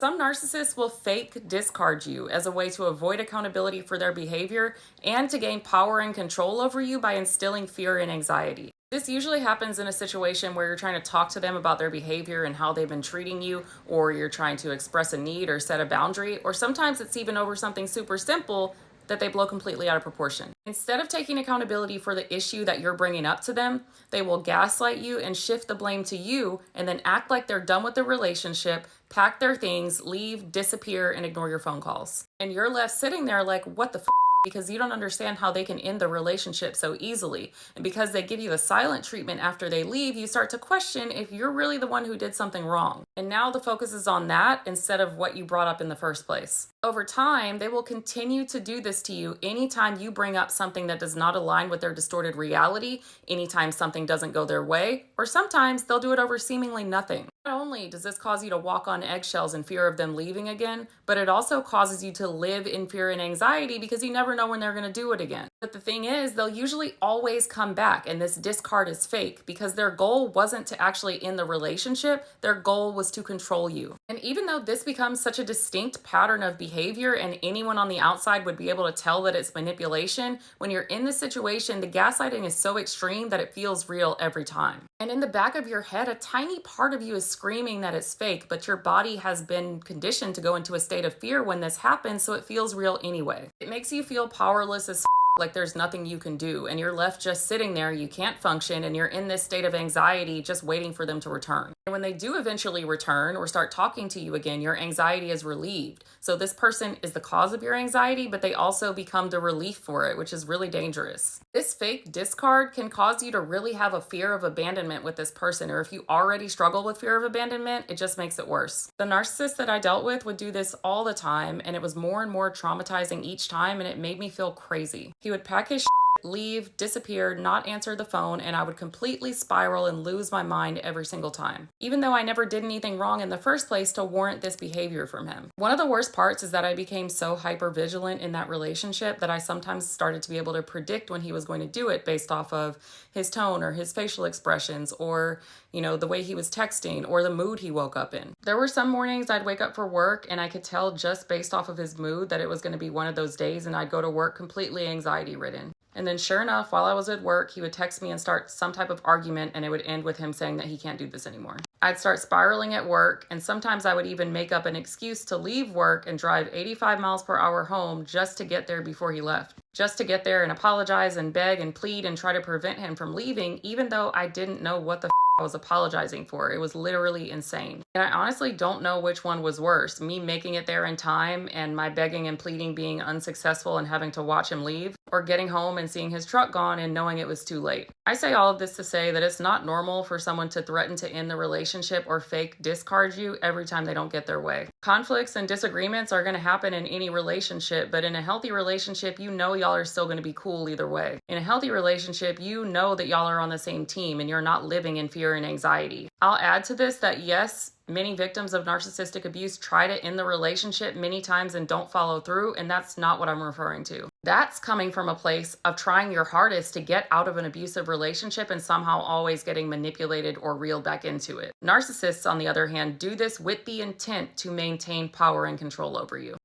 Some narcissists will fake discard you as a way to avoid accountability for their behavior and to gain power and control over you by instilling fear and anxiety. This usually happens in a situation where you're trying to talk to them about their behavior and how they've been treating you, or you're trying to express a need or set a boundary, or sometimes it's even over something super simple that they blow completely out of proportion. Instead of taking accountability for the issue that you're bringing up to them, they will gaslight you and shift the blame to you and then act like they're done with the relationship, pack their things, leave, disappear, and ignore your phone calls. And you're left sitting there like, what the because you don't understand how they can end the relationship so easily. And because they give you the silent treatment after they leave, you start to question if you're really the one who did something wrong. And now the focus is on that instead of what you brought up in the first place. Over time, they will continue to do this to you anytime you bring up something that does not align with their distorted reality, anytime something doesn't go their way, or sometimes they'll do it over seemingly nothing. Not only does this cause you to walk on eggshells in fear of them leaving again, but it also causes you to live in fear and anxiety because you never know when they're going to do it again. But the thing is, they'll usually always come back, and this discard is fake because their goal wasn't to actually end the relationship, their goal was to control you. And even though this becomes such a distinct pattern of behavior and anyone on the outside would be able to tell that it's manipulation, when you're in this situation, the gaslighting is so extreme that it feels real every time. And in the back of your head, a tiny part of you is screaming that it's fake, but your body has been conditioned to go into a state of fear when this happens, so it feels real anyway. It makes you feel powerless as like there's nothing you can do, and you're left just sitting there, you can't function, and you're in this state of anxiety just waiting for them to return. And when they do eventually return or start talking to you again, your anxiety is relieved. So this person is the cause of your anxiety, but they also become the relief for it, which is really dangerous. This fake discard can cause you to really have a fear of abandonment with this person, or if you already struggle with fear of abandonment, it just makes it worse. The narcissist that I dealt with would do this all the time, and it was more and more traumatizing each time, and it made me feel crazy. He would pack his leave, disappear, not answer the phone, and I would completely spiral and lose my mind every single time, even though I never did anything wrong in the first place to warrant this behavior from him. One of the worst parts is that I became so hyper-vigilant in that relationship that I sometimes started to be able to predict when he was going to do it based off of his tone or his facial expressions or, the way he was texting or the mood he woke up in. There were some mornings I'd wake up for work and I could tell just based off of his mood that it was going to be one of those days, and I'd go to work completely anxiety-ridden. And then sure enough, while I was at work, he would text me and start some type of argument, and it would end with him saying that he can't do this anymore. I'd start spiraling at work, and sometimes I would even make up an excuse to leave work and drive 85 miles per hour home just to get there before he left. Just to get there and apologize and beg and plead and try to prevent him from leaving, even though I didn't know what the I was apologizing for. It was literally insane. And I honestly don't know which one was worse, me making it there in time and my begging and pleading being unsuccessful and having to watch him leave, or getting home and seeing his truck gone and knowing it was too late. I say all of this to say that it's not normal for someone to threaten to end the relationship or fake discard you every time they don't get their way. Conflicts and disagreements are going to happen in any relationship, but in a healthy relationship, y'all are still going to be cool either way. In a healthy relationship, that y'all are on the same team and you're not living in fear and anxiety. I'll add to this that yes, many victims of narcissistic abuse try to end the relationship many times and don't follow through, and that's not what I'm referring to. That's coming from a place of trying your hardest to get out of an abusive relationship and somehow always getting manipulated or reeled back into it. Narcissists, on the other hand, do this with the intent to maintain power and control over you.